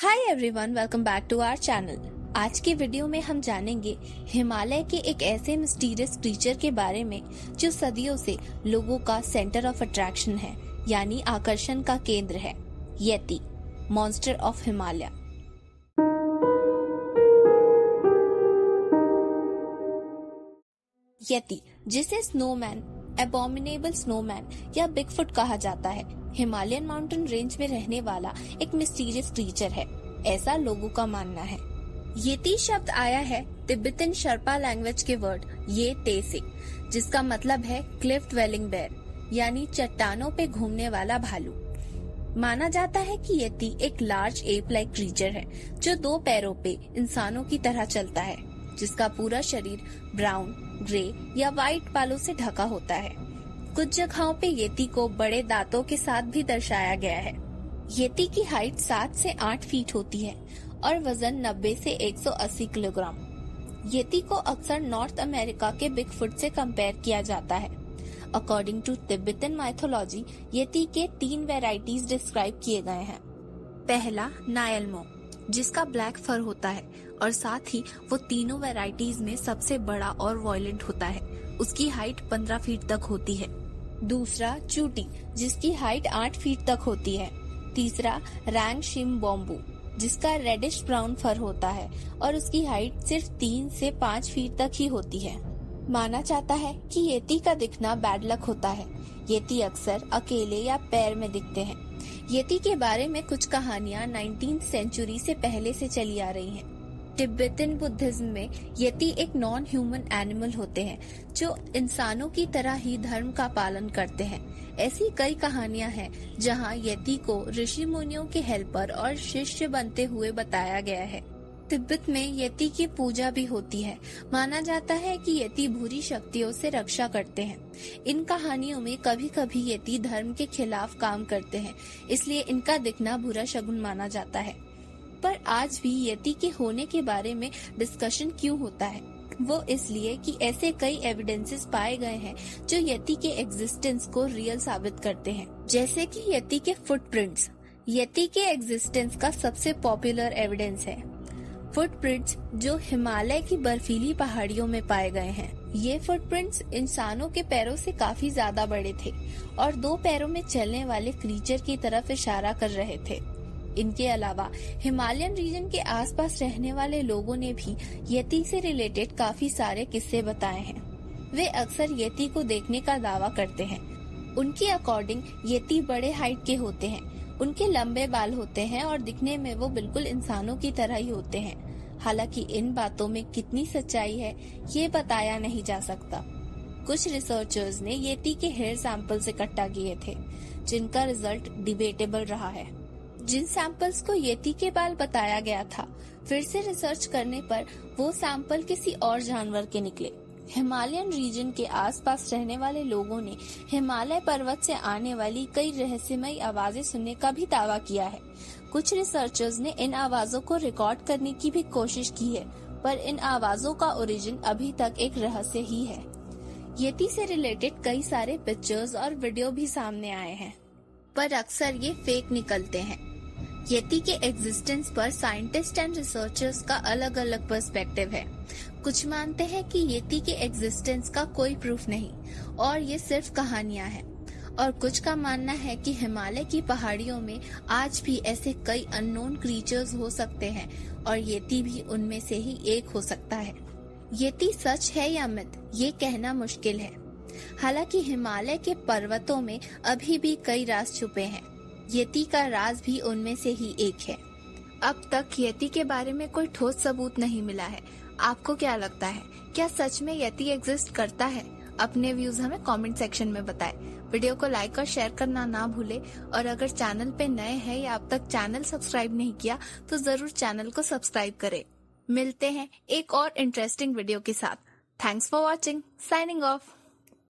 Hi everyone, welcome back to our channel. आज की video में हम जानेंगे हिमालय के एक ऐसे मिस्टीरियस क्रीचर के बारे में जो सदियों से लोगों का सेंटर ऑफ अट्रैक्शन है, यानी आकर्षण का केंद्र है। येती, मॉन्स्टर ऑफ हिमालय। येती, जिसे स्नोमैन, एबोमिनेबल स्नोमैन या बिगफुट कहा जाता है, हिमालयन माउंटेन रेंज में रहने वाला एक मिस्टीरियस क्रीचर है, ऐसा लोगों का मानना है। येती शब्द आया है तिब्बतन शर्पा लैंग्वेज के वर्ड ये ते से, जिसका मतलब है क्लिफ ड्वेलिंग बेयर, यानी चट्टानों पे घूमने वाला भालू। माना जाता है कि येती एक लार्ज एप लाइक क्रीचर है जो दो पैरों पे इंसानों की तरह चलता है, जिसका पूरा शरीर ब्राउन, ग्रे या व्हाइट बालों से ढका होता है। कुछ जगहों पे येती को बड़े दांतों के साथ भी दर्शाया गया है। येती की हाइट 7 से 8 फीट होती है और वजन 90 से 180 किलोग्राम। येती को अक्सर नॉर्थ अमेरिका के बिगफुट से कंपेयर किया जाता है। अकॉर्डिंग टू तिब्बतन माइथोलॉजी, येती के 3 वेराइटीज डिस्क्राइब किए गए हैं। पहला नायलमो, जिसका ब्लैक फर होता है और साथ ही वो तीनों वेराइटीज में सबसे बड़ा और वायलेंट होता है। उसकी हाइट 15 फीट तक होती है। दूसरा चूटी, जिसकी हाइट 8 फीट तक होती है। तीसरा रैंगशिमबोम्बू, जिसका रेडिश ब्राउन फर होता है और उसकी हाइट सिर्फ 3 से 5 फीट तक ही होती है। माना जाता है कि येती का दिखना बैड लक होता है। येती अक्सर अकेले या पैर में दिखते हैं। येती के बारे में कुछ कहानियां 19th सेंचुरी से पहले से चली आ रही हैं। तिब्बतन बुद्धिज्म में येती एक नॉन ह्यूमन एनिमल होते हैं जो इंसानों की तरह ही धर्म का पालन करते हैं। ऐसी कई कहानियां हैं जहां येती को ऋषि मुनियों के हेल्पर और शिष्य बनते हुए बताया गया है। तिब्बत में येती की पूजा भी होती है। माना जाता है कि येती बुरी शक्तियों से रक्षा करते हैं। इन कहानियों में कभी कभी येती धर्म के खिलाफ काम करते हैं, इसलिए इनका दिखना बुरा शगुन माना जाता है। पर आज भी येती के होने के बारे में डिस्कशन क्यों होता है? वो इसलिए कि ऐसे कई एविडेंसेस पाए गए हैं जो येती के एग्जिस्टेंस को रियल साबित करते हैं, जैसे कि येती के फुटप्रिंट्स। येती के एग्जिस्टेंस का सबसे पॉपुलर एविडेंस है फुटप्रिंट्स, जो हिमालय की बर्फीली पहाड़ियों में पाए गए हैं। ये फुटप्रिंट्स इंसानों के पैरों से काफी ज्यादा बड़े थे और 2 पैरों में चलने वाले क्रीचर की तरफ इशारा कर रहे थे। इनके अलावा हिमालयन रीजन के आसपास रहने वाले लोगों ने भी येती से रिलेटेड काफी सारे किस्से बताए हैं। वे अक्सर येती को देखने का दावा करते हैं। उनके अकॉर्डिंग येती बड़े हाइट के होते हैं, उनके लंबे बाल होते हैं और दिखने में वो बिल्कुल इंसानों की तरह ही होते हैं। हालांकि इन बातों में कितनी सच्चाई है ये बताया नहीं जा सकता। कुछ रिसर्चर्स ने येती के हेयर सैंपल्स इकट्ठा किए थे, जिनका रिजल्ट डिबेटेबल रहा है। जिन सैंपल्स को येती के बाल बताया गया था, फिर से रिसर्च करने पर वो सैंपल किसी और जानवर के निकले। हिमालयन रीजन के आसपास रहने वाले लोगों ने हिमालय पर्वत से आने वाली कई रहस्यमयी आवाजें सुनने का भी दावा किया है। कुछ रिसर्चर्स ने इन आवाजों को रिकॉर्ड करने की भी कोशिश की है, पर इन आवाजों का ओरिजिन अभी तक एक रहस्य ही है। येती से रिलेटेड कई सारे पिक्चर्स और वीडियो भी सामने आए हैं, पर अक्सर ये फेक निकलते हैं। येती के एग्जिस्टेंस पर साइंटिस्ट एंड रिसर्चर्स का अलग अलग पर्सपेक्टिव है। कुछ मानते हैं कि येती के एग्जिस्टेंस का कोई प्रूफ नहीं और ये सिर्फ कहानियां हैं, और कुछ का मानना है कि हिमालय की पहाड़ियों में आज भी ऐसे कई अननोन क्रीचर्स हो सकते हैं और येती भी उनमें से ही एक हो सकता है। येती सच है या मिथ, ये कहना मुश्किल है। हालांकि हिमालय के पर्वतों में अभी भी कई राज छुपे हैं। येती का राज भी उनमें से ही एक है। अब तक येती के बारे में कोई ठोस सबूत नहीं मिला है। आपको क्या लगता है, क्या सच में येती एग्जिस्ट करता है? अपने व्यूज हमें कमेंट सेक्शन में बताएं। वीडियो को लाइक और शेयर करना ना भूले, और अगर चैनल पे नए हैं या अब तक चैनल सब्सक्राइब नहीं किया तो जरूर चैनल को सब्सक्राइब करें। मिलते हैं एक और इंटरेस्टिंग वीडियो के साथ। Thanks for watching. Signing off.